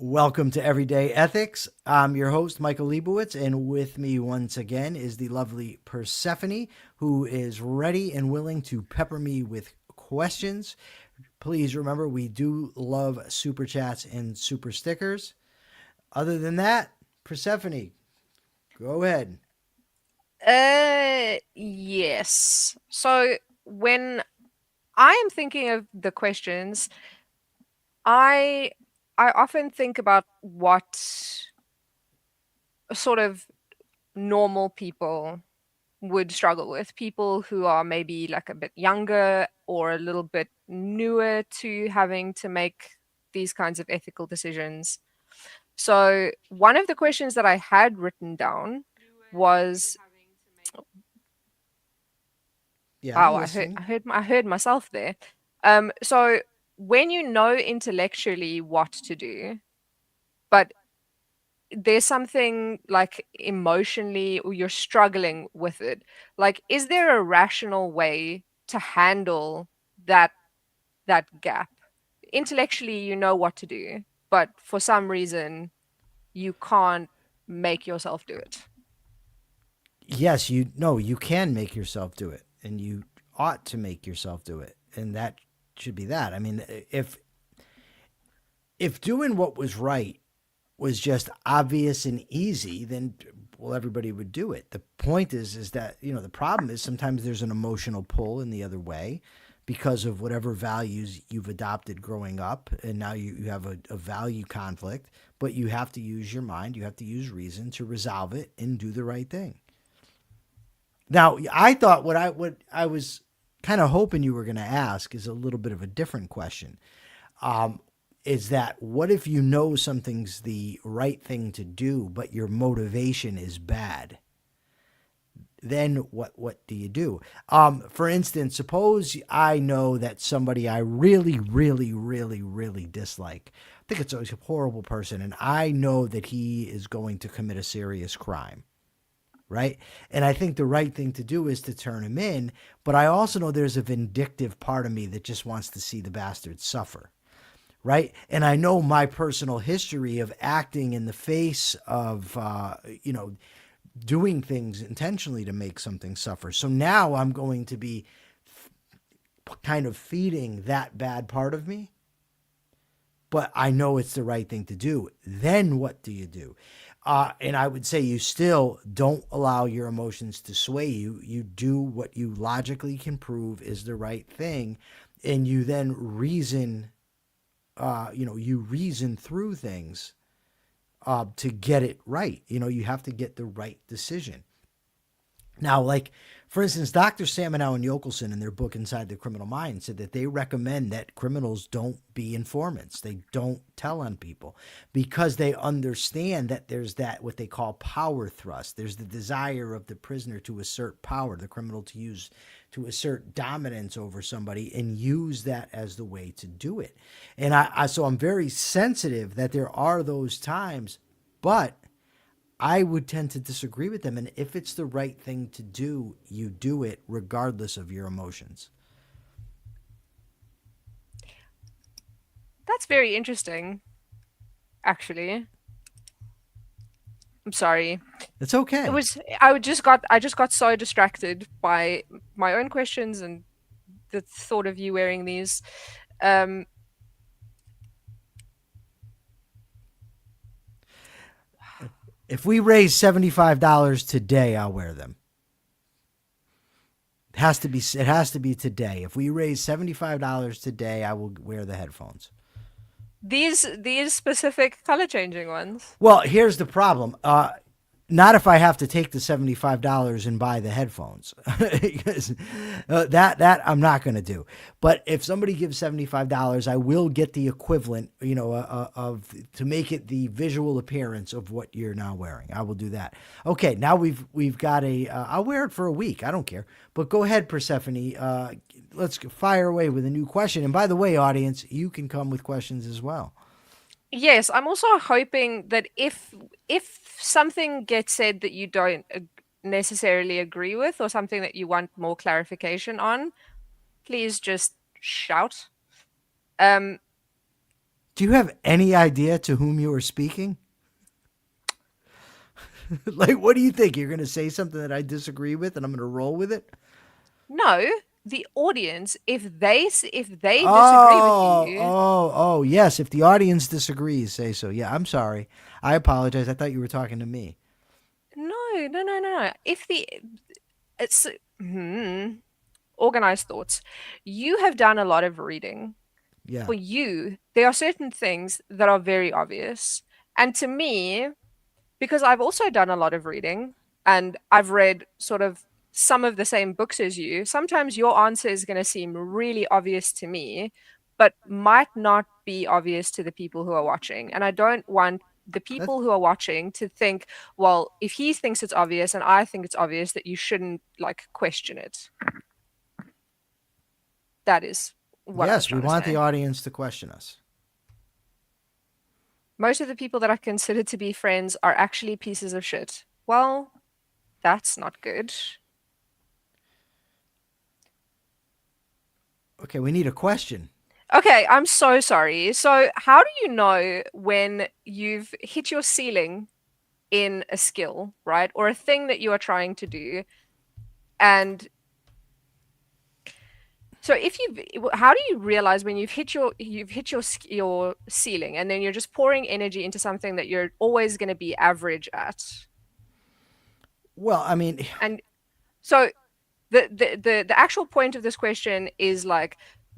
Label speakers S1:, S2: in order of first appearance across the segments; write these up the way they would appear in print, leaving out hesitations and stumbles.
S1: Welcome to Everyday Ethics. I'm your host, Michael Liebowitz, and with me once again is the lovely Persephone, who is ready and willing to pepper me with questions. Please remember, we do love super chats and super stickers. Other than that, Persephone, go ahead.
S2: Yes. So when I am thinking of the questions, I I often think about what sort of normal people would struggle with. People who are maybe like a bit younger or a little bit newer to having to make these kinds of ethical decisions. So one of the questions that I had written down was,
S1: Yeah, I'm
S2: wow, I heard
S1: listening.
S2: I heard I heard myself there. So when you know intellectually what to do, but there's something like emotionally or you're struggling with it, like is there a rational way to handle that that gap? Intellectually, you know what to do, but for some reason you can't make yourself do it.
S1: Yes, you no, you can make yourself do it, and you ought to make yourself do it, and that should be that. I mean, if doing what was right was just obvious and easy, then well everybody would do it. The point is that the problem is sometimes there's an emotional pull in the other way because of whatever values you've adopted growing up, and now you have a value conflict. But you have to use your mind, you have to use reason to resolve it and do the right thing. Now, I thought what I was kind of hoping you were going to ask is a little bit of a different question. Um, is that what if you know something's the right thing to do, but your motivation is bad? Then what do you do? For instance, suppose I know that somebody I really dislike. I think it's a horrible person, and I know that he is going to commit a serious crime, right? And I think the right thing to do is to turn him in, but I also know there's a vindictive part of me that just wants to see the bastard suffer, right? And I know my personal history of acting in the face of, doing things intentionally to make something suffer. So now I'm going to be kind of feeding that bad part of me, but I know it's the right thing to do. Then what do you do? And I would say you still don't allow your emotions to sway you. You do what you logically can prove is the right thing, and you then reason. You reason through things to get it right. You have to get the right decision. Now, like, for instance, Dr. Samenow and Yokelson in their book Inside the Criminal Mind said that they recommend that criminals don't be informants. They don't tell on people because they understand that there's that what they call power thrust. There's the desire of the prisoner to assert power, the criminal to assert dominance over somebody and use that as the way to do it. And so I'm very sensitive that there are those times, but I would tend to disagree with them. And if it's the right thing to do, you do it regardless of your emotions.
S2: That's very interesting, actually. I'm sorry.
S1: It's
S2: It
S1: okay.
S2: was I just got so distracted by my own questions and the thought of you wearing these. Um,
S1: If we raise $75 today, I'll wear them. It has to be today. If we raise $75 today, I will wear the headphones.
S2: these specific color changing ones.
S1: Well, here's the problem. Not if I have to take the $75 and buy the headphones, because that I'm not going to do. But if somebody gives $75, I will get the equivalent, of to make it the visual appearance of what you're now wearing. I will do that. Okay, now we've got a. I'll wear it for a week. I don't care. But go ahead, Persephone. Let's fire away with a new question. And by the way, audience, you can come with questions as well.
S2: Yes, I'm also hoping that if something gets said that you don't necessarily agree with or something that you want more clarification on, please just shout. Um,
S1: Do you have any idea to whom you are speaking? Like, what do you think? You're going to say something that I disagree with and I'm going to roll with it?
S2: No, the audience, if they disagree with
S1: Oh,
S2: you,
S1: oh, oh, yes. If the audience disagrees, say so. Yeah, I'm sorry. I apologize. I thought you were talking to me.
S2: no, no, no, no, no. If the it's hmm, organized thoughts, you have done a lot of reading.
S1: Yeah.
S2: For you, there are certain things that are very obvious. And to me, because I've also done a lot of reading and I've read sort of some of the same books as you, sometimes your answer is going to seem really obvious to me, but might not be obvious to the people who are watching. And I don't want the
S1: That's
S2: people who are watching to think, well, if he thinks it's obvious and I think it's obvious, that you shouldn't like question it. That is what I was
S1: yes, we
S2: trying to
S1: want the
S2: say.
S1: audience to question us.
S2: Most of the people that I consider to be friends are actually pieces of shit. Well, that's not good.
S1: Okay, we need a question.
S2: Okay, I'm so sorry. So, how do you know when you've hit your ceiling in a skill, right? Or a thing that you are trying to do? And so how do you realize when you've hit your ceiling and then you're just pouring energy into something that you're always going to be average at?
S1: Well, I mean,
S2: And so the actual point of this question is like,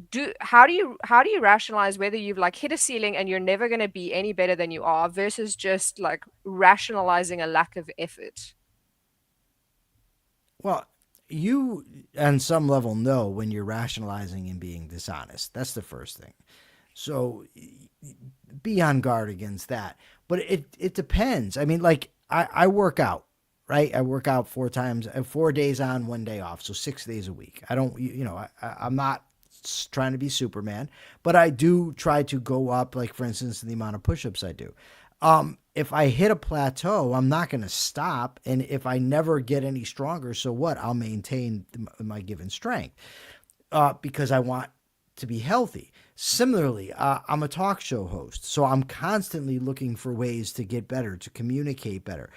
S2: do how do you rationalize whether you've like hit a ceiling and you're never going to be any better than you are versus just like rationalizing a lack of effort?
S1: well, you on some level know when you're rationalizing and being dishonest. That's the first thing. So be on guard against that. But it depends. I mean, like I work out, right? I work out 4 times, 4 days on, 1 day off, so 6 days a week. I don't, I'm not trying to be Superman, but I do try to go up, like for instance, the amount of push-ups I do. If I hit a plateau, I'm not going to stop, and if I never get any stronger, so what? I'll maintain my given strength because I want to be healthy. Similarly, I'm a talk show host, so I'm constantly looking for ways to get better, to communicate better.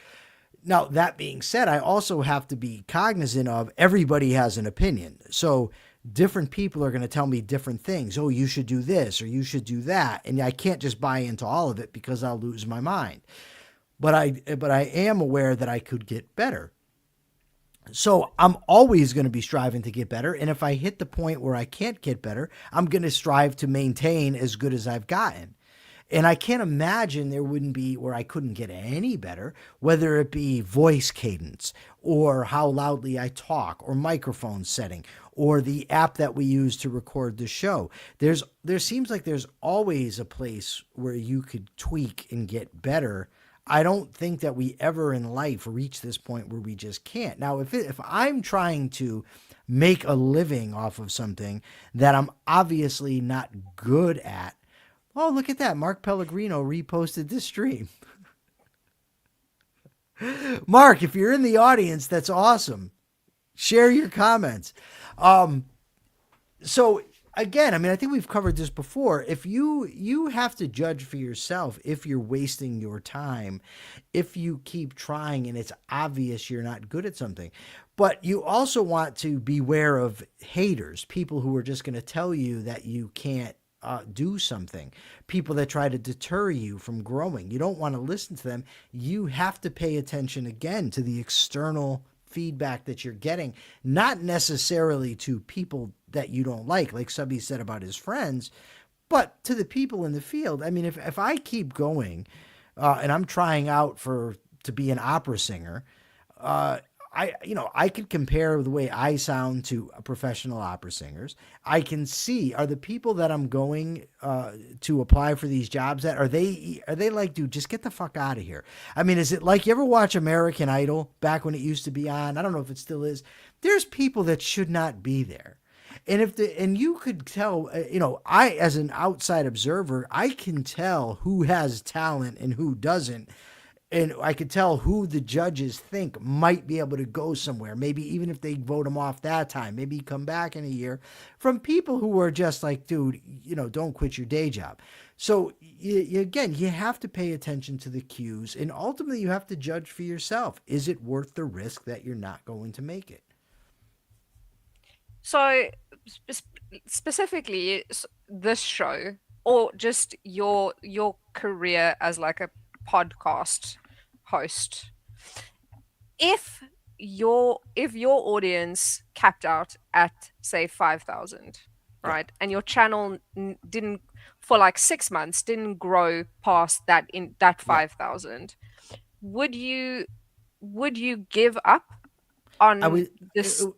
S1: Now, that being said, I also have to be cognizant of everybody has an opinion. So different people are going to tell me different things. Oh, you should do this or you should do that. And I can't just buy into all of it because I'll lose my mind. But I am aware that I could get better. So I'm always going to be striving to get better. And if I hit the point where I can't get better, I'm going to strive to maintain as good as I've gotten. And I can't imagine there wouldn't be where I couldn't get any better, whether it be voice cadence or how loudly I talk or microphone setting or the app that we use to record the show. There seems like there's always a place where you could tweak and get better. I don't think that we ever in life reach this point where we just can't. Now, if I'm trying to make a living off of something that I'm obviously not good at, oh, look at that. Mark Pellegrino reposted this stream. Mark, if you're in the audience, that's awesome. Share your comments. So again, I mean, I think we've covered this before. If you have to judge for yourself if you're wasting your time, if you keep trying and it's obvious you're not good at something. But you also want to beware of haters, people who are just going to tell you that you can't do something, people that try to deter you from growing. You don't want to listen to them. You have to pay attention again to the external feedback that you're getting, not necessarily to people that you don't like Subby said about his friends, but to the people in the field. I mean, if I keep going and I'm trying out to be an opera singer, I could compare the way I sound to professional opera singers. I can see, are the people that I'm going to apply for these jobs at, are they like, dude, just get the fuck out of here? I mean, is it like, you ever watch American Idol back when it used to be on? I don't know if it still is. There's people that should not be there. And you could tell, I, as an outside observer, I can tell who has talent and who doesn't And I could tell who the judges think might be able to go somewhere. Maybe even if they vote him off that time, maybe come back in a year from people who are just like, dude, don't quit your day job. So again, you have to pay attention to the cues, and ultimately you have to judge for yourself. Is it worth the risk that you're not going to make it?
S2: So, specifically, this show, or just your career as like a podcast host, if your audience capped out at say 5,000,
S1: Yeah.
S2: right, and your channel didn't for like 6 months didn't grow past that in that
S1: Right.
S2: 5,000, would you give up
S1: I would.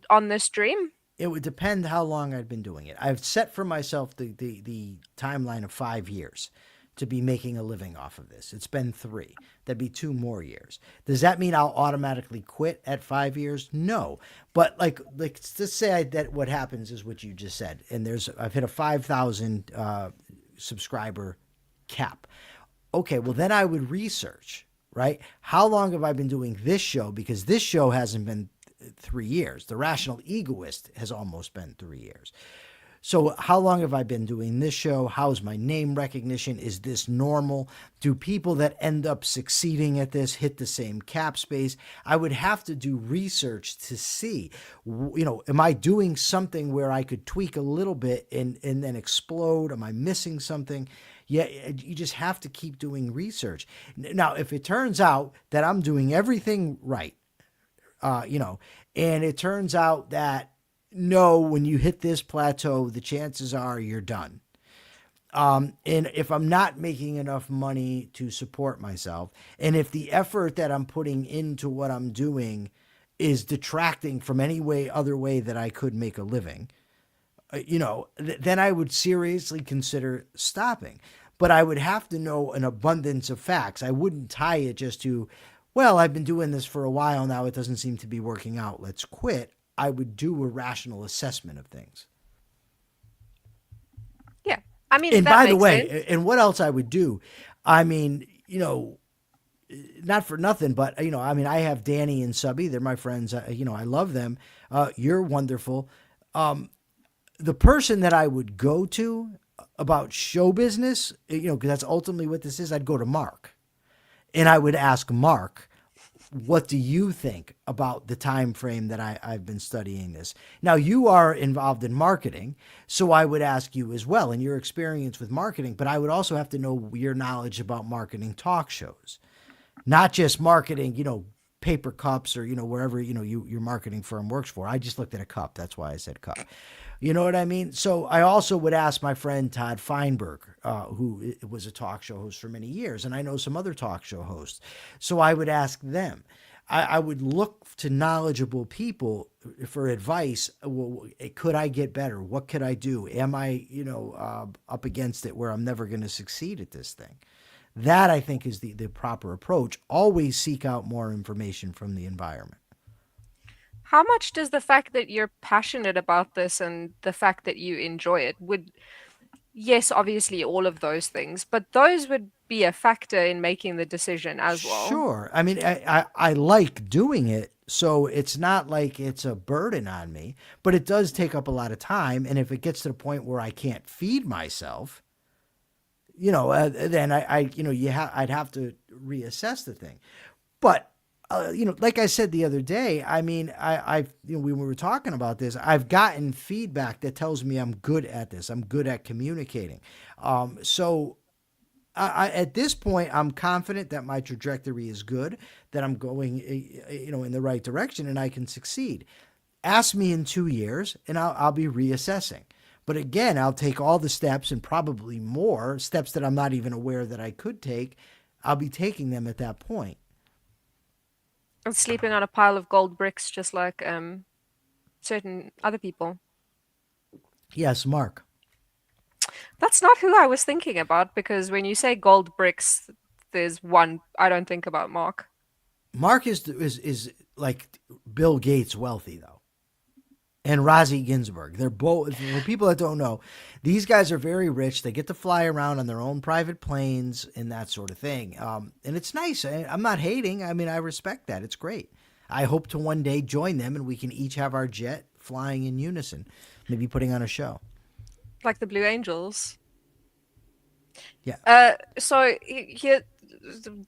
S2: on this dream?
S1: It would depend how long I'd been doing it. I've set for myself the timeline of 5 years to be making a living off of this. It's been 3. That'd be 2 more years. Does that mean I'll automatically quit at 5 years? No. But like let's say that what happens is what you just said, and I've hit a 5,000 subscriber cap. Okay, well then I would research, right? How long have I been doing this show? Because this show hasn't been 3 years. The Rational Egoist has almost been 3 years. So, how long have I been doing this show? How's my name recognition? Is this normal? Do people that end up succeeding at this hit the same cap space? I would have to do research to see, am I doing something where I could tweak a little bit and then explode? Am I missing something? Yeah, you just have to keep doing research. Now, if it turns out that I'm doing everything right, and it turns out that no, when you hit this plateau, the chances are you're done. And if I'm not making enough money to support myself, and if the effort that I'm putting into what I'm doing is detracting from any other way that I could make a living, then I would seriously consider stopping. But I would have to know an abundance of facts. I wouldn't tie it just to, well, I've been doing this for a while now. It doesn't seem to be working out. Let's quit. I would do a rational assessment of things.
S2: Yeah, I mean
S1: And
S2: that
S1: by the
S2: makes sense.
S1: way, and what else I would do? I mean, not for nothing, but I mean, I have Danny and Subby. They're my friends. I love them. You're wonderful. The person that I would go to about show business, because that's ultimately what this is, I'd go to Mark, and I would ask Mark, what do you think about the time frame that I've been studying this? Now, you are involved in marketing, so I would ask you as well and your experience with marketing, but I would also have to know your knowledge about marketing talk shows, not just marketing, paper cups or, wherever, your marketing firm works for. I just looked at a cup. That's why I said cup. You know what I mean? So I also would ask my friend Todd Feinberg, who was a talk show host for many years, and I know some other talk show hosts. So I would ask them. I would look to knowledgeable people for advice. Well, could I get better? What could I do? Am I, up against it where I'm never going to succeed at this thing? That I think is the proper approach. Always seek out more information from the environment.
S2: How much does the fact that you're passionate about this and the fact that you enjoy it would, yes, obviously all of those things, but those would be a factor in making the decision as well.
S1: Sure. I mean, I like doing it, so it's not like it's a burden on me, but it does take up a lot of time. And if it gets to the point where I can't feed myself, then I'd have to reassess the thing. But like I said the other day, I mean, when we were talking about this, I've gotten feedback that tells me I'm good at this. I'm good at communicating. So at this point, I'm confident that my trajectory is good, that I'm going, in the right direction, and I can succeed. Ask me in 2 years, and I'll be reassessing. But again, I'll take all the steps and probably more steps that I'm not even aware that I could take. I'll be taking them at that point.
S2: And sleeping on a pile of gold bricks, just like certain other people.
S1: Yes, Mark.
S2: That's not who I was thinking about because when you say gold bricks, there's one I don't think about Mark.
S1: Mark is like Bill Gates wealthy though, and Razi Ginsburg. They're both, for people that don't know, these guys are very rich. They get to fly around on their own private planes and that sort of thing. And it's nice. I'm not hating. I mean, I respect that. It's great. I hope to one day join them and we can each have our jet flying in unison, maybe putting on a show.
S2: Like the Blue Angels.
S1: Yeah.
S2: Here,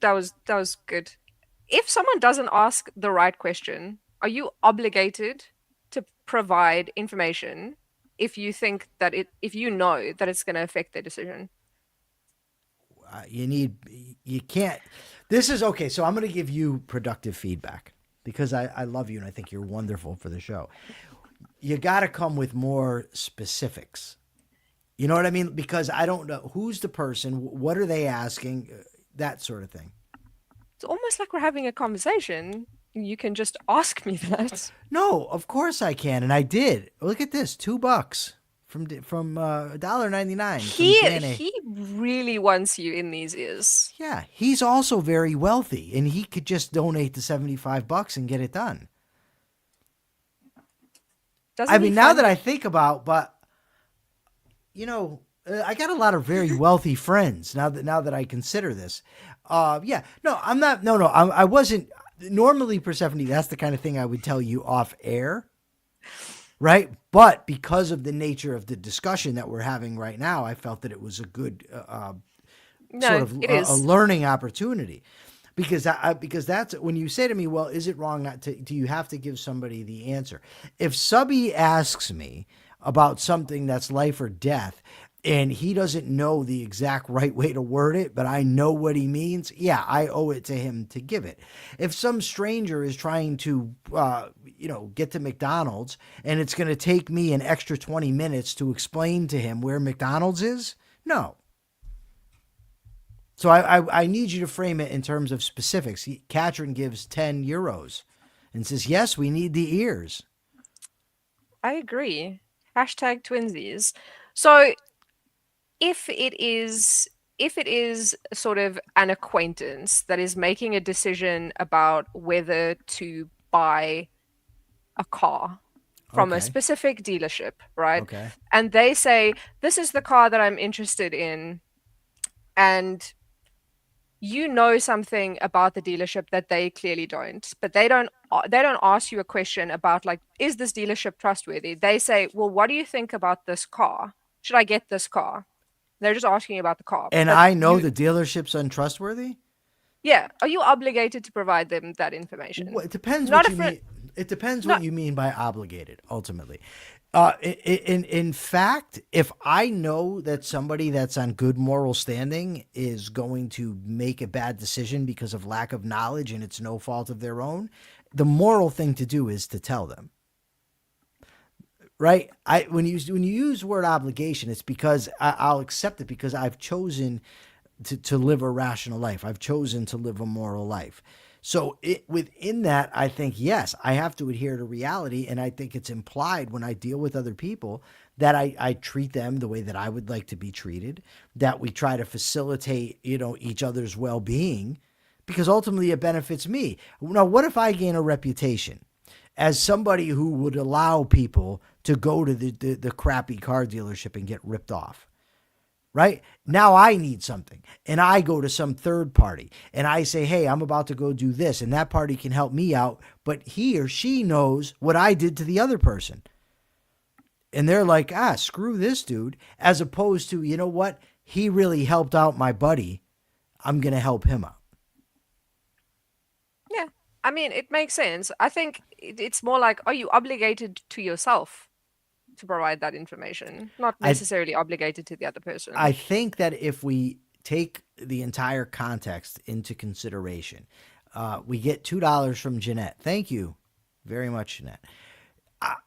S2: that was good. If someone doesn't ask the right question, are you obligated to provide information if you think that if you know that it's going to affect their decision?
S1: You can't. This is okay. So I'm going to give you productive feedback because I love you and I think you're wonderful for the show. You got to come with more specifics. You know what I mean? Because I don't know who's the person, what are they asking, that sort of thing.
S2: It's almost like we're having a conversation. You can just ask me that.
S1: No, of course I can, and I did. Look at this, $2 from $1.99 from
S2: He
S1: Danny.
S2: he really wants you in these ears.
S1: Yeah, he's also very wealthy, and he could just donate the $75 and get it done.
S2: Doesn't
S1: I
S2: he
S1: mean, now
S2: find
S1: that
S2: it-
S1: I think about, but I got a lot of very wealthy friends. Now that I consider this, yeah, no, I'm not. No, I wasn't. Normally, Persephone, that's the kind of thing I would tell you off air, right? But because of the nature of the discussion that we're having right now, I felt that it was a good sort
S2: No,
S1: of
S2: it
S1: a
S2: is.
S1: learning opportunity. Because that's when you say to me, well, is it wrong not to? Do you have to give somebody the answer? If subby asks me about something that's life or death, and he doesn't know the exact right way to word it, but I know what he means, yeah, I owe it to him to give it. If some stranger is trying to, get to McDonald's and it's going to take me an extra 20 minutes to explain to him where McDonald's is, no. So I need you to frame it in terms of specifics. Katrin gives €10 and says, yes, we need the ears.
S2: I agree. Hashtag twinsies. So if it is sort of an acquaintance that is making a decision about whether to buy a car from a
S1: Okay.
S2: specific dealership, right?
S1: Okay.
S2: And they say, this is the car that I'm interested in, and you know something about the dealership that they clearly don't, but they don't ask you a question about, like, is this dealership trustworthy? They say, well, what do you think about this car? Should I get this car? They're just asking about the car.
S1: And
S2: But
S1: I know
S2: you,
S1: the dealership's untrustworthy?
S2: yeah, are you obligated to provide them that information?
S1: Well, it depends
S2: Not
S1: what you
S2: if it,
S1: mean. It depends what
S2: not,
S1: you mean by obligated, ultimately. In fact, if I know that somebody that's on good moral standing is going to make a bad decision because of lack of knowledge and it's no fault of their own, the moral thing to do is to tell them. Right? When you use the word obligation, it's because I'll accept it because I've chosen to live a rational life. I've chosen to live a moral life. So within that, I think, yes, I have to adhere to reality. And I think it's implied when I deal with other people that I treat them the way that I would like to be treated, that we try to facilitate, each other's well-being because ultimately it benefits me. Now, what if I gain a reputation as somebody who would allow people to go to the crappy car dealership and get ripped off? Right? Now I need something and I go to some third party and I say, hey, I'm about to go do this. And that party can help me out. But he or she knows what I did to the other person. And they're like, screw this dude. As opposed to, you know what? He really helped out my buddy. I'm going to help him out.
S2: yeah, I mean, it makes sense. I think it's more like, are you obligated to yourself to provide that information, not
S1: I,
S2: necessarily obligated to the other
S1: I
S2: person?
S1: think that if we take the entire context into consideration, we get $2 from Jeanette. Thank you very much, Jeanette.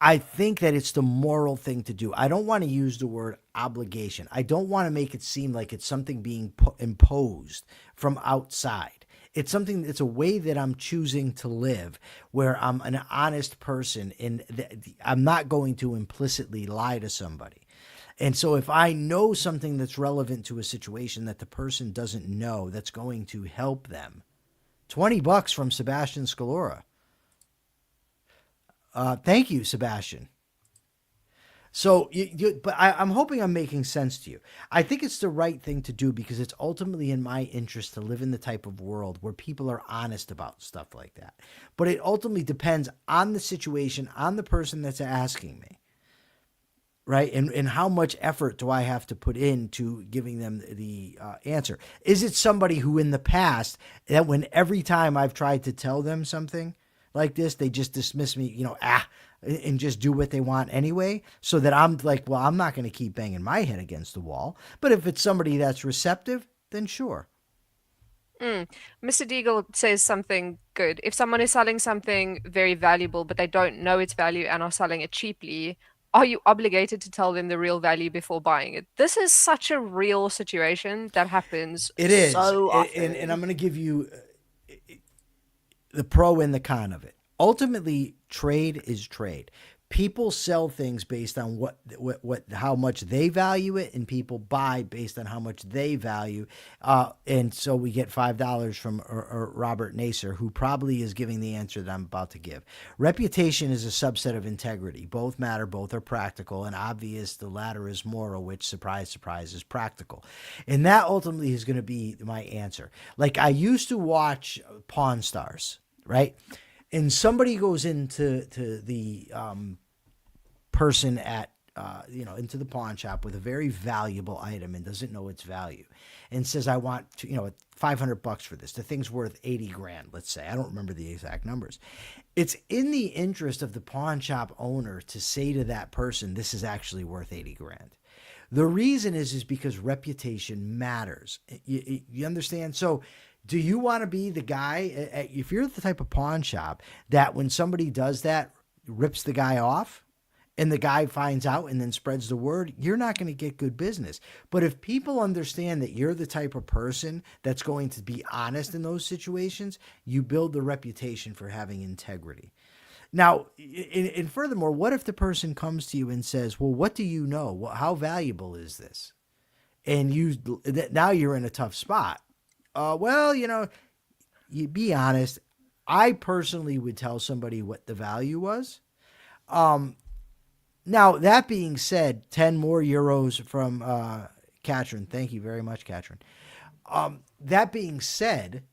S1: I think that it's the moral thing to do. I don't want to use the word obligation. I don't want to make it seem like it's something being imposed from outside. It's a way that I'm choosing to live where I'm an honest person and I'm not going to implicitly lie to somebody. And so if I know something that's relevant to a situation that the person doesn't know that's going to help them, $20 from Sebastian Scalora. Thank you, Sebastian. So, but I'm hoping I'm making sense to you. I think it's the right thing to do because it's ultimately in my interest to live in the type of world where people are honest about stuff like that. But it ultimately depends on the situation, on the person that's asking me, right? And how much effort do I have to put into giving them the answer? Is it somebody who in the past, that when every time I've tried to tell them something like this, they just dismiss me, and just do what they want anyway? So that I'm like, well, I'm not going to keep banging my head against the wall. But if it's somebody that's receptive, then sure.
S2: Mm. Mr. Deagle says something good. If someone is selling something very valuable, but they don't know its value and are selling it cheaply, are you obligated to tell them the real value before buying it? This is such a real situation that happens
S1: It is.
S2: so
S1: And I'm
S2: often.
S1: going to give you the pro and the con of it. Ultimately, trade is trade. People sell things based on what how much they value it, and people buy based on how much they value. And so we get $5 from Robert Nasser, who probably is giving the answer that I'm about to give. Reputation is a subset of integrity. Both matter. Both are practical and obvious. The latter is moral, which, surprise, surprise, is practical. And that ultimately is going to be my answer. Like, I used to watch Pawn Stars, right? And somebody goes into the person at into the pawn shop with a very valuable item and doesn't know its value, and says, I want to, $500 for this. The thing's worth 80 grand, let's say. I don't remember the exact numbers. It's in the interest of the pawn shop owner to say to that person, this is actually worth 80 grand. The reason is because reputation matters. You understand? So do you want to be the guy, if you're the type of pawn shop that when somebody does that, rips the guy off, and the guy finds out and then spreads the word, you're not going to get good business. But if people understand that you're the type of person that's going to be honest in those situations, you build the reputation for having integrity. Now, and furthermore, what if the person comes to you and says, well, what do you know? How valuable is this? And now you're in a tough spot. Well, you be honest. I personally would tell somebody what the value was. Now, that being said, 10 more euros from Katrin. Thank you very much, Katrin. That being said,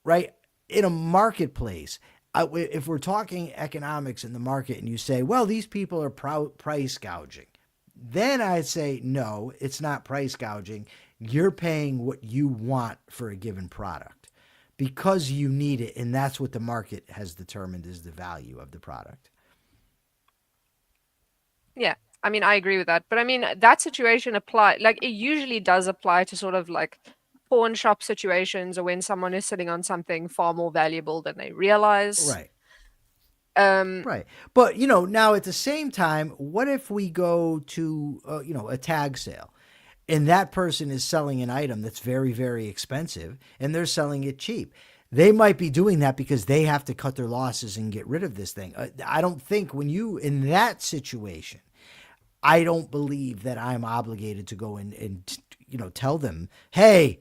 S1: right, in a marketplace, if we're talking economics in the market and you say, well, these people are price gouging, then I'd say, no, it's not price gouging. You're paying what you want for a given product because you need it. And that's what the market has determined is the value of the product.
S2: Yeah. I mean, I agree with that. But I mean, that situation apply like it usually does apply to sort of like pawn shop situations or when someone is sitting on something far more valuable than they realize.
S1: Right.
S2: Um,
S1: Right. But, now at the same time, what if we go to, a tag sale and that person is selling an item that's very, very expensive and they're selling it cheap? They might be doing that because they have to cut their losses and get rid of this thing. I don't think when you, in that situation, I don't believe that I'm obligated to go and tell them, hey,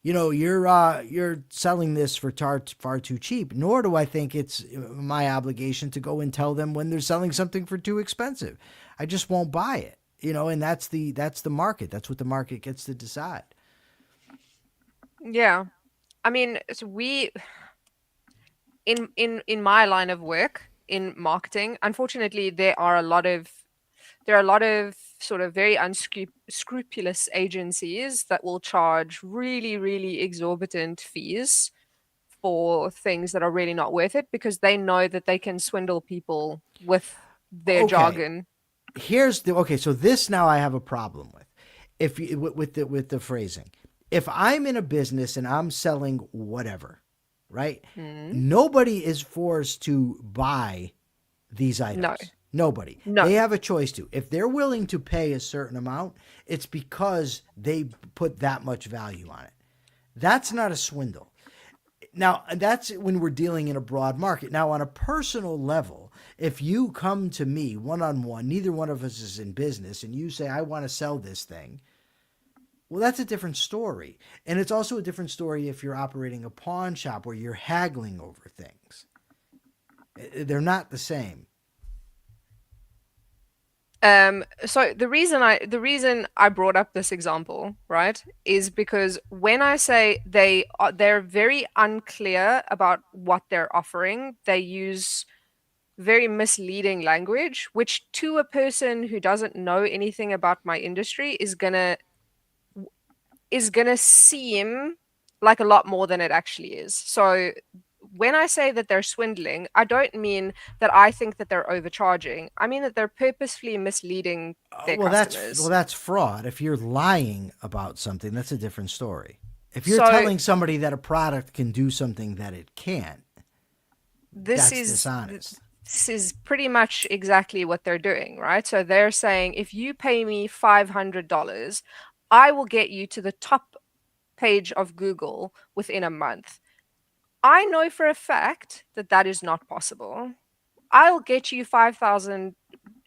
S1: you're selling this for far too cheap. Nor do I think it's my obligation to go and tell them when they're selling something for too expensive. I just won't buy it. And that's the market. That's what the market gets to decide.
S2: yeah. I mean, so we in my line of work in marketing, unfortunately, there are a lot of sort of very unscrupulous agencies that will charge really, really exorbitant fees for things that are really not worth it because they know that they can swindle people with their
S1: Okay,
S2: jargon.
S1: so this now I have a problem with. If you, with the phrasing. If I'm in a business and I'm selling whatever, right?
S2: Mm,
S1: Nobody is forced to buy these
S2: no,
S1: items. Nobody.
S2: no,
S1: They have a choice to. If they're willing to pay a certain amount, it's because they put that much value on it. That's not a swindle. Now, that's when we're dealing in a broad market. Now, on a personal level, if you come to me one on one, neither one of us is in business, and you say, I want to sell this thing, well, that's a different story. And it's also a different story if you're operating a pawn shop where you're haggling over things. They're not the same.
S2: So the reason I brought up this example, right, is because when I say they're very unclear about what they're offering, they use very misleading language, which to a person who doesn't know anything about my industry is gonna seem like a lot more than it actually is. So when I say that they're swindling, I don't mean that I think that they're overcharging. I mean that they're purposefully misleading their customers.
S1: That's fraud. If you're lying about something, that's a different story. If you're
S2: So
S1: telling somebody that a product can do something that it can't,
S2: this
S1: that's
S2: is
S1: dishonest.
S2: this is pretty much exactly what they're doing, right? So they're saying if you pay me $500, I will get you to the top page of Google within a month. I know for a fact that that is not possible. I'll get you 5,000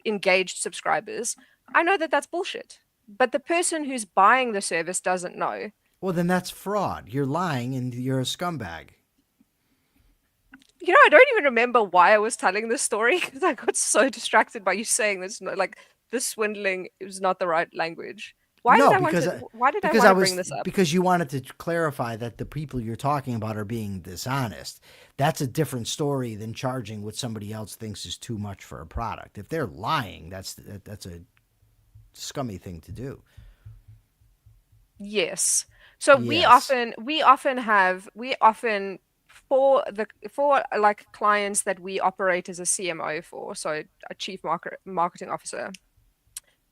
S2: engaged subscribers. I know that that's bullshit. But the person who's buying the service doesn't know.
S1: Well, then that's fraud. You're lying and you're a scumbag.
S2: I don't even remember why I was telling this story because I got so distracted by you saying this. Like this swindling is not the right language. Why did
S1: No,
S2: I want to? Why did I
S1: because
S2: want
S1: I
S2: to bring
S1: was
S2: this up?
S1: because you wanted to clarify that the people you're talking about are being dishonest. That's a different story than charging what somebody else thinks is too much for a product. If they're lying, that's a scummy thing to do.
S2: Yes. So we
S1: Yes.
S2: often we often have we often for like clients that we operate as a CMO for, so a chief marketing officer,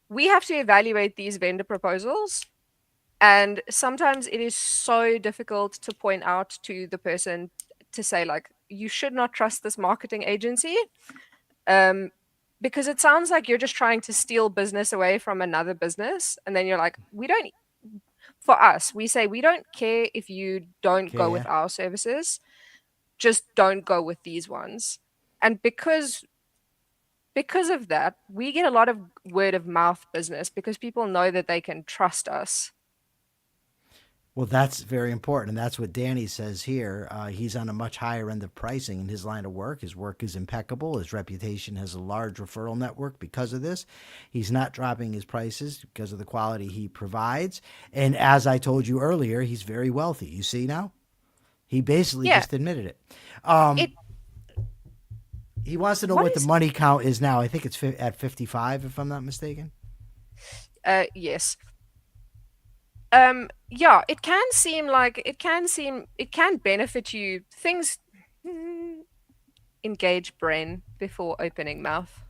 S2: we have to evaluate these vendor proposals. And sometimes it is so difficult to point out to the person to say, like, you should not trust this marketing agency. Um, because it sounds like you're just trying to steal business away from another business. And then you're like, we don't, for us, we say, we don't care if you don't go
S1: Okay.
S2: with
S1: Yeah.
S2: our services, just don't go with these ones. And because of that, we get a lot of word of mouth business because people know that they can trust us.
S1: Well, that's very important, and that's what Danny says here. He's on a much higher end of pricing in his line of work. His work is impeccable. His reputation has a large referral network because of this. He's not dropping his prices because of the quality he provides. And as I told you earlier, he's very wealthy. You see now? He basically
S2: Yeah.
S1: just admitted it.
S2: It,
S1: He wants to know
S2: what
S1: what the
S2: is,
S1: money count is now. I think it's at 55, if I'm not mistaken.
S2: yes. Yeah, it can benefit you. Hmm, engage brain before opening mouth.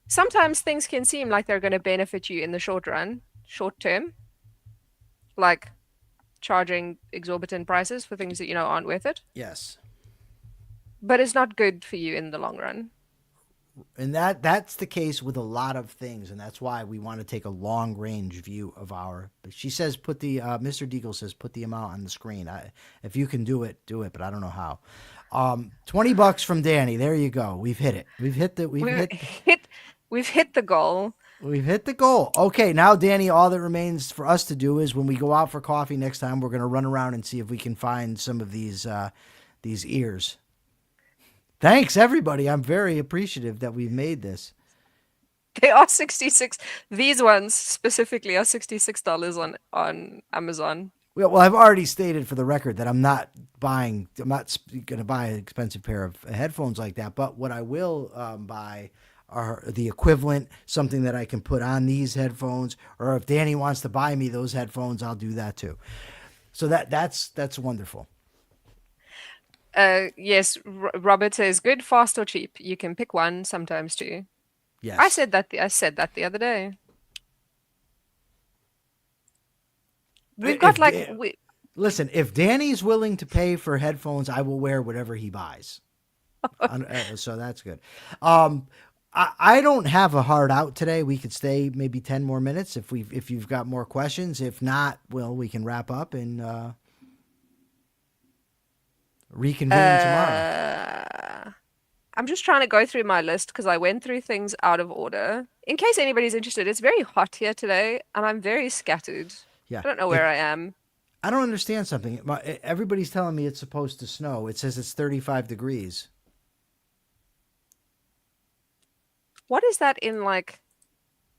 S2: Sometimes things can seem like they're going to benefit you in the short run, short term, like charging exorbitant prices for things that you know aren't worth it,
S1: Yes.
S2: but it's not good for you in the long run.
S1: And that's the case with a lot of things, and that's why we want to take a long range view of our. She says, "Put the Mr. Deagle says put the amount on the screen. If you can do it, do it. But I don't know how. $20 from Danny. There you go. We've hit it.
S2: We've hit we've hit the goal.
S1: We've hit the goal. Okay, now Danny, all that remains for us to do is when we go out for coffee next time, we're going to run around and see if we can find some of these ears. Thanks, everybody. I'm very appreciative that we've made this.
S2: They are 66. These ones specifically are $66 on Amazon.
S1: Well, I've already stated for the record that I'm not buying. I'm not going to buy an expensive pair of headphones like that. But what I will buy are the equivalent, something that I can put on these headphones. Or if Danny wants to buy me those headphones, I'll do that too. So that's wonderful.
S2: Yes, Robert says good, fast, or cheap. You can pick one, sometimes two.
S1: Yes.
S2: I said that the other day. We've got
S1: If
S2: like
S1: Da- Listen, if Danny's willing to pay for headphones, I will wear whatever he buys. So that's good. I don't have a hard out today. We could stay maybe 10 more minutes if you've got more questions. If not, well, we can wrap up and reconvene tomorrow.
S2: I'm just trying to go through my list because I went through things out of order. In case anybody's interested, it's very hot here today and I'm very scattered.
S1: Yeah.
S2: I don't know where I am.
S1: I don't understand something. Everybody's telling me it's supposed to snow. It says it's 35 degrees.
S2: What is that in like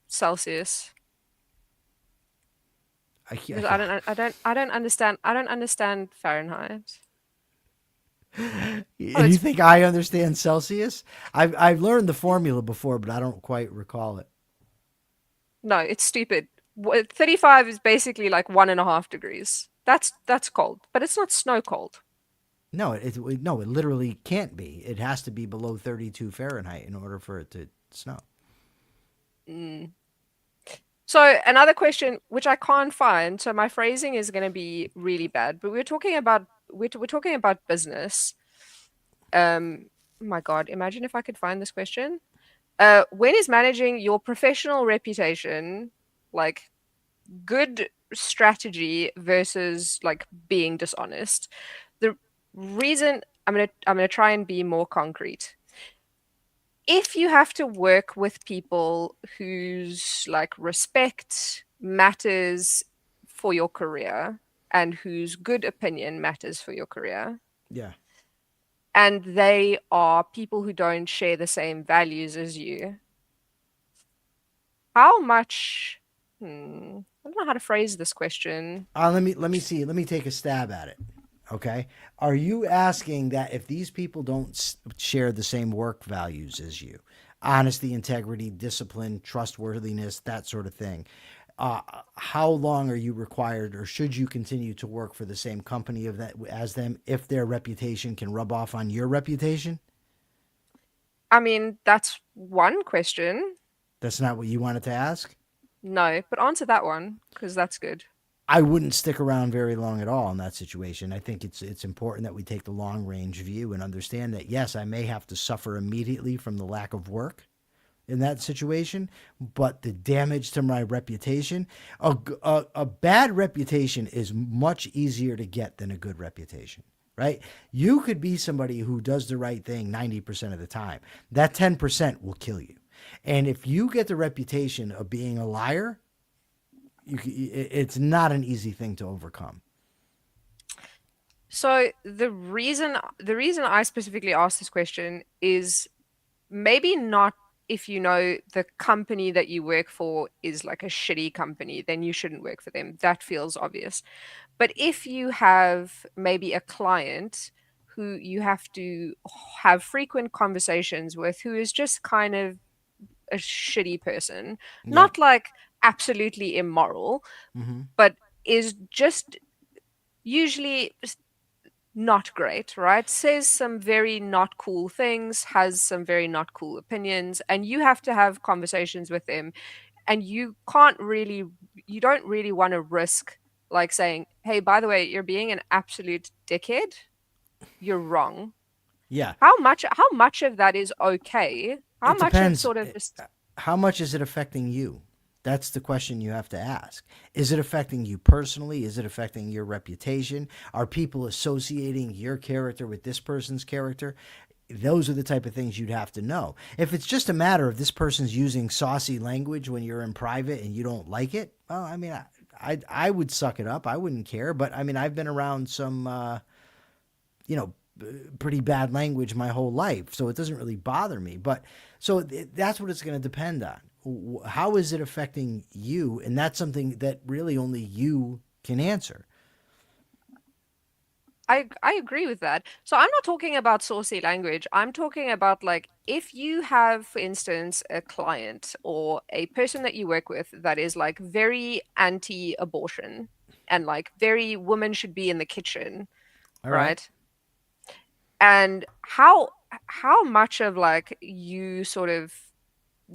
S2: Celsius? Because I don't understand Fahrenheit.
S1: And
S2: Oh,
S1: you think I understand Celsius? I've learned the formula before, but I don't quite recall it.
S2: no, it's stupid. 35 is basically like 1.5 degrees. That's cold, but it's not snow cold.
S1: No, no, it literally can't be. It has to be below 32 Fahrenheit in order for it to snow.
S2: Mm. So another question which I can't find, so my phrasing is going to be really bad, but we're talking about business. My God, imagine if I could find this question. When is managing your professional reputation like good strategy versus like being dishonest? The reason I'm gonna try and be more concrete. If you have to work with people whose like respect matters for your career and whose good opinion matters for your career,
S1: Yeah.
S2: and they are people who don't share the same values as you, how much, I don't know how to phrase this question.
S1: Let me see. Let me take a stab at it. Okay. Are you asking that if these people don't share the same work values as you, honesty, integrity, discipline, trustworthiness, that sort of thing, uh, how long are you required, or should you continue to work for the same company of that as them if their reputation can rub off on your reputation?
S2: I mean, that's one question.
S1: That's not what you wanted to ask.
S2: No, but answer that one because that's good.
S1: I wouldn't stick around very long at all in that situation. I think it's important that we take the long range view and understand that yes, I may have to suffer immediately from the lack of work in that situation, but the damage to my reputation, a bad reputation is much easier to get than a good reputation. Right? You could be somebody who does the right thing 90% of the time. That 10% will kill you. And if you get the reputation of being a liar, it's not an easy thing to overcome.
S2: So the reason I specifically asked this question is maybe not if you know the company that you work for is like a shitty company, then you shouldn't work for them. That feels obvious. But if you have maybe a client who you have to have frequent conversations with who is just kind of a shitty person,
S1: Yep.
S2: not like absolutely immoral,
S1: Mm-hmm.
S2: but is just usually not great, right? Says some very not cool things, has some very not cool opinions, and you have to have conversations with them. And you don't really want to risk like saying, hey, by the way, you're being an absolute dickhead. You're wrong.
S1: Yeah.
S2: How much of that is okay? How
S1: It
S2: much of
S1: depends.
S2: sort of just
S1: How much is it affecting you? That's the question you have to ask. Is it affecting you personally? Is it affecting your reputation? Are people associating your character with this person's character? Those are the type of things you'd have to know. If it's just a matter of this person's using saucy language when you're in private and you don't like it, well, I mean, I would suck it up. I wouldn't care. But I mean, I've been around some, you know, pretty bad language my whole life, so it doesn't really bother me. But so that's what it's going to depend on. How is it affecting you? And that's something that really only you can answer.
S2: I agree with that. So I'm not talking about saucy language. I'm talking about like if you have, for instance, a client or a person that you work with that is like very anti-abortion and like very women should be in the kitchen,
S1: All right.
S2: right? And how much of like you sort of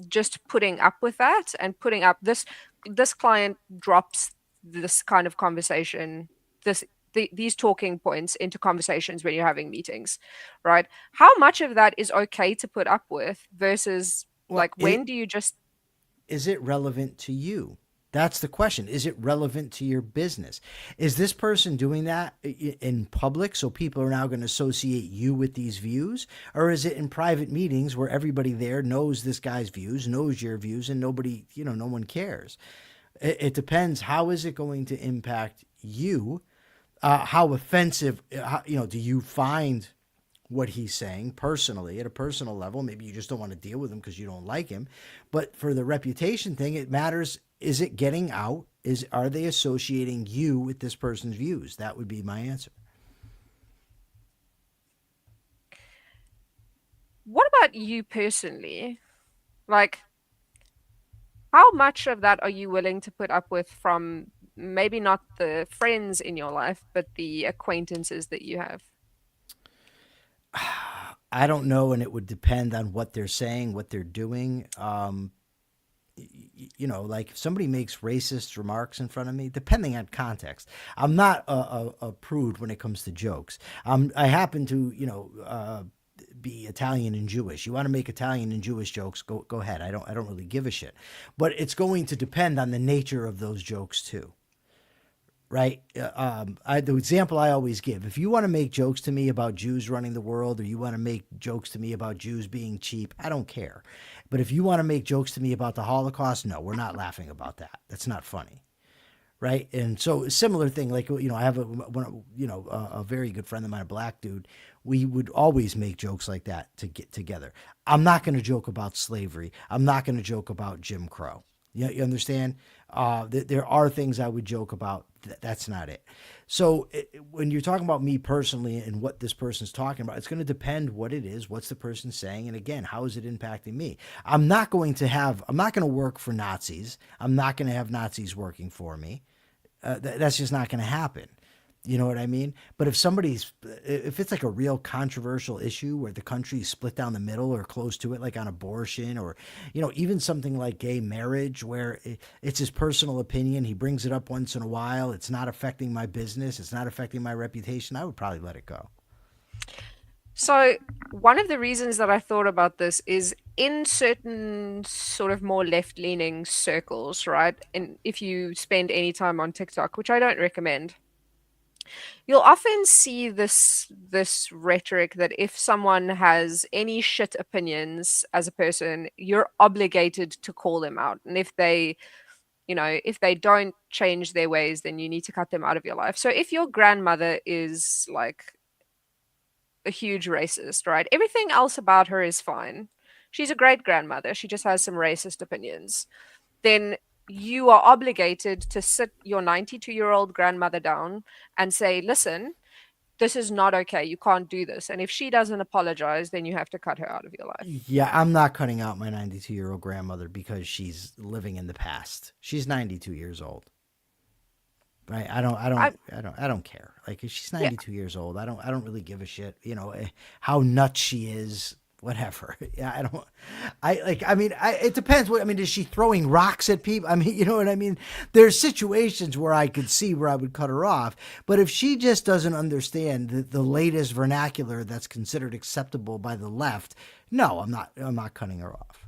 S2: just putting up with that and putting up this client drops this kind of conversation, these talking points into conversations when you're having meetings, right? How much of that is okay to put up with versus
S1: Well,
S2: like when do you just
S1: is it relevant to you? That's the question. Is it relevant to your business? Is this person doing that in public so people are now going to associate you with these views? Or is it in private meetings where everybody there knows this guy's views, knows your views, and nobody, no one cares? It depends. How is it going to impact you? How offensive, do you find what he's saying personally at a personal level. Maybe you just don't want to deal with him because you don't like him. But for the reputation thing, it matters. Is it getting out? Are they associating you with this person's views? That would be my answer.
S2: What about you personally? Like, how much of that are you willing to put up with from maybe not the friends in your life, but the acquaintances that you have?
S1: I don't know, and it would depend on what they're saying, what they're doing. Like if somebody makes racist remarks in front of me, depending on context, I'm not a prude when it comes to jokes. I happen to, be Italian and Jewish. You want to make Italian and Jewish jokes, go ahead. I don't really give a shit. But it's going to depend on the nature of those jokes too. Right? The example I always give: if you want to make jokes to me about Jews running the world, or you want to make jokes to me about Jews being cheap, I don't care. But if you want to make jokes to me about the Holocaust, no, we're not laughing about that. That's not funny. Right? And so, similar thing, like, I have a very good friend of mine, a black dude. We would always make jokes like that to get together. I'm not going to joke about slavery. I'm not going to joke about Jim Crow. You understand? There are things I would joke about. That's not it. So when you're talking about me personally and what this person's talking about, it's going to depend what it is, what's the person saying, and again, how is it impacting me? I'm not going to work for Nazis. I'm not going to have Nazis working for me. That's just not going to happen. You know what I mean? But if it's like a real controversial issue where the country's split down the middle or close to it, like on abortion, or, even something like gay marriage, where it's his personal opinion, he brings it up once in a while, it's not affecting my business, it's not affecting my reputation, I would probably let it go.
S2: So, one of the reasons that I thought about this is in certain sort of more left-leaning circles, right? And if you spend any time on TikTok, which I don't recommend, you'll often see this rhetoric that if someone has any shit opinions as a person, you're obligated to call them out. And if they don't change their ways, then you need to cut them out of your life. So if your grandmother is like a huge racist, right? Everything else about her is fine. She's a great grandmother. She just has some racist opinions. Then you are obligated to sit your 92-year-old grandmother down and say, listen, this is not okay. You can't do this. And if she doesn't apologize, then you have to cut her out of your life.
S1: Yeah, I'm not cutting out my 92-year-old grandmother because she's living in the past. She's 92 years old. Right.
S2: I,
S1: I don't care. Like, if she's
S2: yeah,
S1: 92 years old, I don't really give a shit, how nuts she is, whatever. Yeah, it depends is she throwing rocks at people? You know what I mean? There's situations where I could see where I would cut her off, but if she just doesn't understand the latest vernacular that's considered acceptable by the left, no, I'm not cutting her off.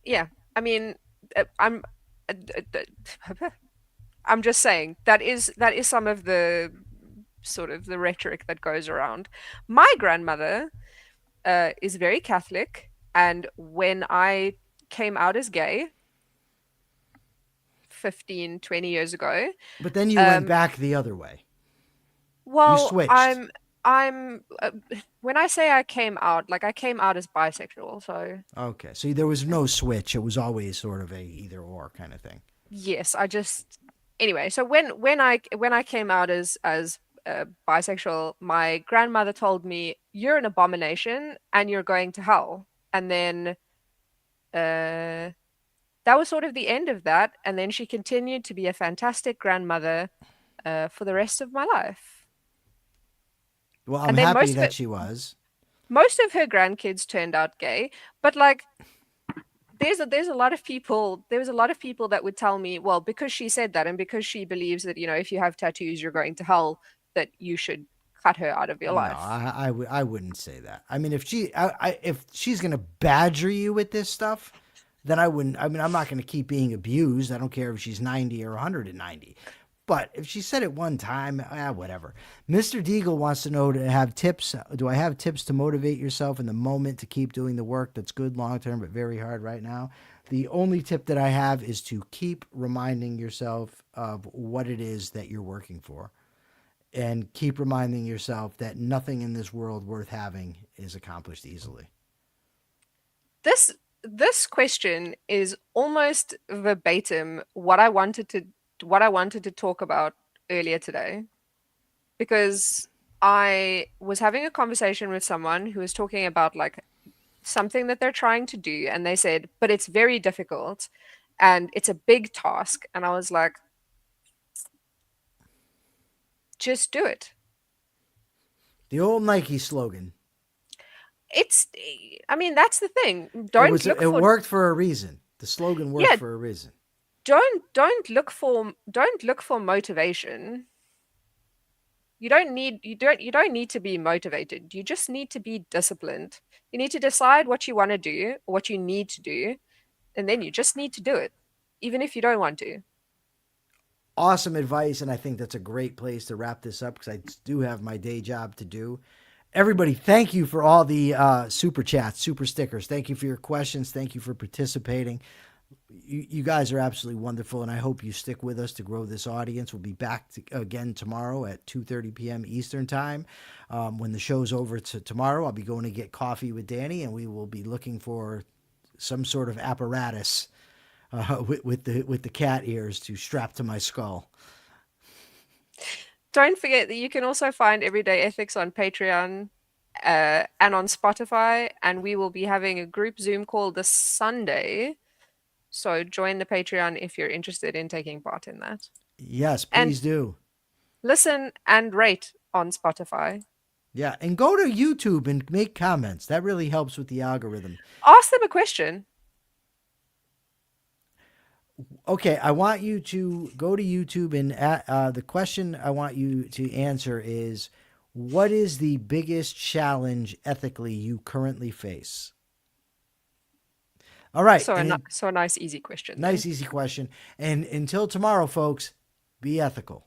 S2: yeah. I mean, I'm. I'm just saying that is some of the sort of the rhetoric that goes around. My grandmother is very Catholic, and when I came out as gay 15, 20 years ago,
S1: But then you went
S2: um,
S1: back the other way. You
S2: well,
S1: switched.
S2: I'm when I say I came out, like I came out as bisexual, so
S1: Okay. So there was no switch. It was always sort of a either or kind of thing.
S2: yes, I just anyway. So when I came out as bisexual, my grandmother told me you're an abomination and you're going to hell, and then uh that was sort of the end of that. And then she continued to be a fantastic grandmother for the rest of my life.
S1: Well, I'm
S2: And then
S1: happy that she was.
S2: most of her grandkids turned out gay, but like there's a lot of people there was a lot of people that would tell me, well, because she said that and because she believes that, if you have tattoos you're going to hell, that you should cut her out of your
S1: No,
S2: life.
S1: I wouldn't say that. If she's gonna badger you with this stuff, then I wouldn't. I'm not gonna keep being abused. I don't care if she's 90 or 190. But if she said it one time, whatever. Mr. Deagle wants to know, to have tips. Do I have tips to motivate yourself in the moment to keep doing the work that's good long term but very hard right now? The only tip that I have is to keep reminding yourself of what it is that you're working for. and keep reminding yourself that nothing in this world worth having is accomplished easily.
S2: This this question is almost verbatim what I wanted to talk about earlier today because I was having a conversation with someone who was talking about like something that they're trying to do and they said, "But it's very difficult and it's a big task." And I was like, "Just do it."
S1: The old Nike slogan.
S2: It's I mean, that's the thing.
S1: It
S2: Don't
S1: was
S2: look
S1: it
S2: for
S1: worked for a reason. The slogan worked
S2: yeah,
S1: for a reason.
S2: don't look for motivation. You don't need to be motivated. You just need to be disciplined. You need to decide what you want to do, or what you need to do, and then you just need to do it, even if you don't want to.
S1: Awesome advice, and I think that's a great place to wrap this up because I do have my day job to do. Everybody, thank you for all the super chats, super stickers. Thank you for your questions. Thank you for participating. You guys are absolutely wonderful, and I hope you stick with us to grow this audience. We'll be back again tomorrow at 2:30 p.m. Eastern Time. When the show's over tomorrow, I'll be going to get coffee with Danny, and we will be looking for some sort of apparatus with the cat ears to strap to my skull.
S2: Don't forget that you can also find Everyday Ethics on Patreon and on Spotify, and we will be having a group Zoom call this Sunday. So join the Patreon if you're interested in taking part in that.
S1: Yes,
S2: And
S1: please do.
S2: listen and rate on Spotify.
S1: Yeah, and go to YouTube and make comments. That really helps with the algorithm.
S2: Ask them a question.
S1: Okay, I want you to go to YouTube and the question I want you to answer is, what is the biggest challenge ethically you currently face? All right,
S2: So a nice, easy question there.
S1: nice, easy question. And until tomorrow, folks, be ethical.